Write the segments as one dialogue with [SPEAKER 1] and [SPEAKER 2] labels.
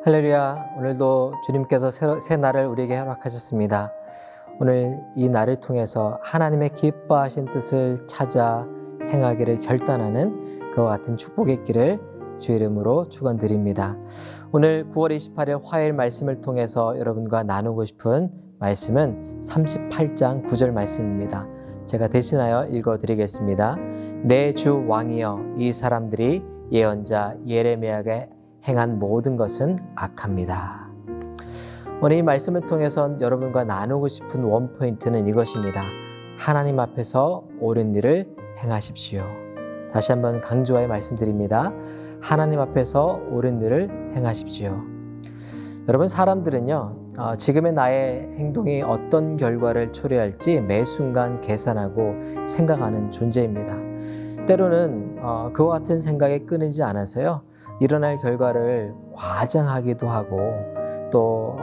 [SPEAKER 1] 할렐루야. 오늘도 주님께서 새 날을 우리에게 허락하셨습니다. 오늘 이 날을 통해서 하나님의 기뻐하신 뜻을 찾아 행하기를 결단하는 그와 같은 축복의 길을 주의 이름으로 축원드립니다. 오늘 9월 28일 화요일 말씀을 통해서 여러분과 나누고 싶은 말씀은 38장 9절 말씀입니다. 제가 대신하여 읽어드리겠습니다. 내 주 왕이여, 이 사람들이 예언자 예레미야에게 행한 모든 것은 악합니다. 오늘 이 말씀을 통해서 여러분과 나누고 싶은 원포인트는 이것입니다. 하나님 앞에서 옳은 일을 행하십시오. 다시 한번 강조하여 말씀드립니다. 하나님 앞에서 옳은 일을 행하십시오. 여러분, 사람들은요, 지금의 나의 행동이 어떤 결과를 초래할지 매 순간 계산하고 생각하는 존재입니다. 때로는 그와 같은 생각에 끊이지 않아서요, 일어날 결과를 과장하기도 하고 또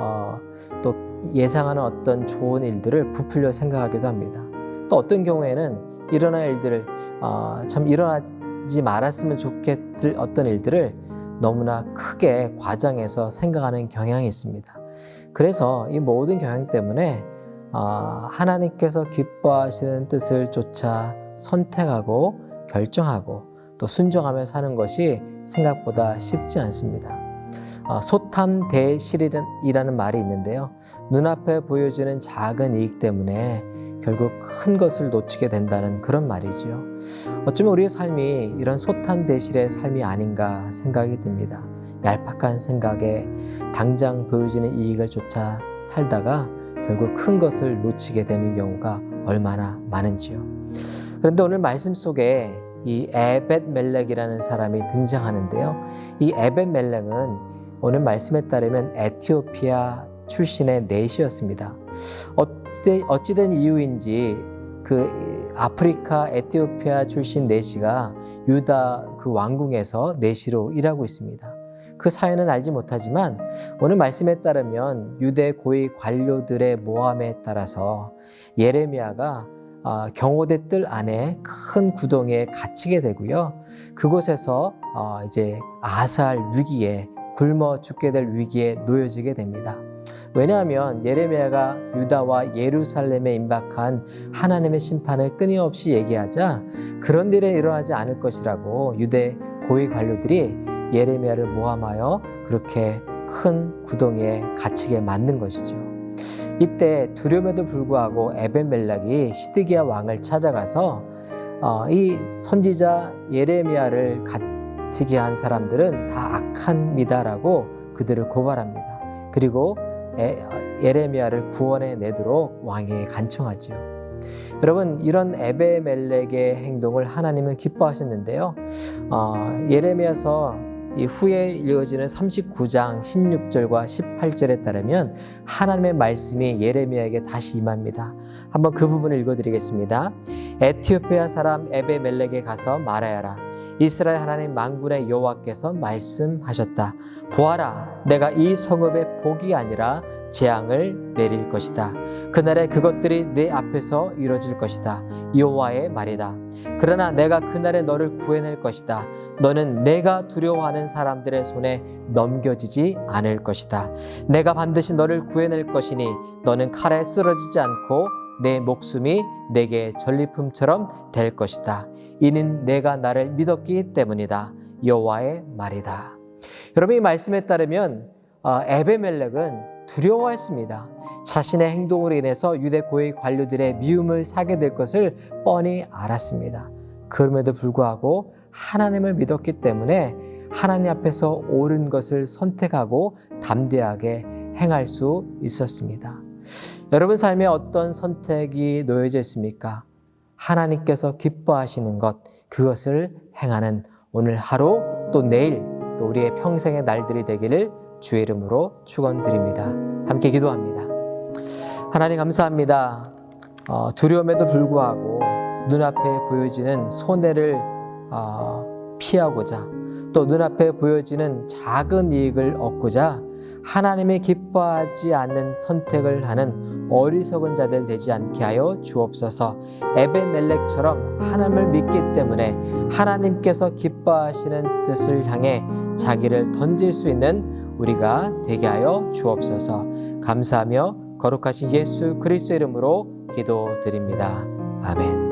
[SPEAKER 1] 예상하는 어떤 좋은 일들을 부풀려 생각하기도 합니다. 또 어떤 경우에는 일어날 일들을 참 일어나지 말았으면 좋겠을 어떤 일들을 너무나 크게 과장해서 생각하는 경향이 있습니다. 그래서 이 모든 경향 때문에 하나님께서 기뻐하시는 뜻을 쫓아 선택하고 결정하고 또 순종하며 사는 것이 생각보다 쉽지 않습니다. 소탐대실이라는 말이 있는데요. 눈앞에 보여지는 작은 이익 때문에 결국 큰 것을 놓치게 된다는 그런 말이죠. 어쩌면 우리의 삶이 이런 소탐대실의 삶이 아닌가 생각이 듭니다. 얄팍한 생각에 당장 보여지는 이익을 쫓아 살다가 결국 큰 것을 놓치게 되는 경우가 얼마나 많은지요. 그런데 오늘 말씀 속에 이 에벳멜렉이라는 사람이 등장하는데요. 이 에벳멜렉은 오늘 말씀에 따르면 에티오피아 출신의 넷이었습니다. 어찌된 이유인지 그 아프리카 에티오피아 출신 넷이가 유다 그 왕궁에서 넷이로 일하고 있습니다. 그 사연은 알지 못하지만 오늘 말씀에 따르면 유대 고위 관료들의 모함에 따라서 예레미야가 경호대 뜰 안에 큰 구덩이에 갇히게 되고요. 그곳에서 이제 아사할 위기에 굶어 죽게 될 위기에 놓여지게 됩니다. 왜냐하면 예레미야가 유다와 예루살렘에 임박한 하나님의 심판을 끊임없이 얘기하자 그런 일은 일어나지 않을 것이라고 유대 고위 관료들이 예레미야를 모함하여 그렇게 큰 구덩이에 갇히게 만든 것이죠. 이때 두려움에도 불구하고 에벳멜렉이 시드기야 왕을 찾아가서 이 선지자 예레미야를 갇히게 한 사람들은 다 악합니다라고 그들을 고발합니다. 그리고 예레미야를 구원해 내도록 왕에게 간청하지요. 여러분, 이런 에벳멜렉의 행동을 하나님은 기뻐하셨는데요. 예레미야서 이 후에 이어지는 39장 16절과 18절에 따르면 하나님의 말씀이 예레미야에게 다시 임합니다. 한번 그 부분을 읽어드리겠습니다. 에티오피아 사람 에벳멜렉에 가서 말하여라. 이스라엘 하나님 만군의 여호와께서 말씀하셨다. 보아라, 내가 이 성읍에 복이 아니라 재앙을 내릴 것이다. 그날에 그것들이 내 앞에서 이루어질 것이다. 여호와의 말이다. 그러나 내가 그날에 너를 구해낼 것이다. 너는 내가 두려워하는 사람들의 손에 넘겨지지 않을 것이다. 내가 반드시 너를 구해낼 것이니 너는 칼에 쓰러지지 않고 내 목숨이 내게 전리품처럼 될 것이다. 이는 내가 나를 믿었기 때문이다. 여호와의 말이다. 여러분, 이 말씀에 따르면 에벳멜렉은 두려워했습니다. 자신의 행동으로 인해서 유대 고위 관료들의 미움을 사게 될 것을 뻔히 알았습니다. 그럼에도 불구하고 하나님을 믿었기 때문에 하나님 앞에서 옳은 것을 선택하고 담대하게 행할 수 있었습니다. 여러분 삶에 어떤 선택이 놓여져 있습니까? 하나님께서 기뻐하시는 것, 그것을 행하는 오늘 하루 또 내일 또 우리의 평생의 날들이 되기를 주의 이름으로 축원드립니다. 함께 기도합니다. 하나님 감사합니다. 두려움에도 불구하고 눈앞에 보여지는 손해를 피하고자 또 눈앞에 보여지는 작은 이익을 얻고자 하나님의 기뻐하지 않는 선택을 하는 어리석은 자들 되지 않게 하여 주옵소서. 에벳멜렉처럼 하나님을 믿기 때문에 하나님께서 기뻐하시는 뜻을 향해 자기를 던질 수 있는 우리가 되게 하여 주옵소서. 감사하며 거룩하신 예수 그리스도의 이름으로 기도드립니다. 아멘.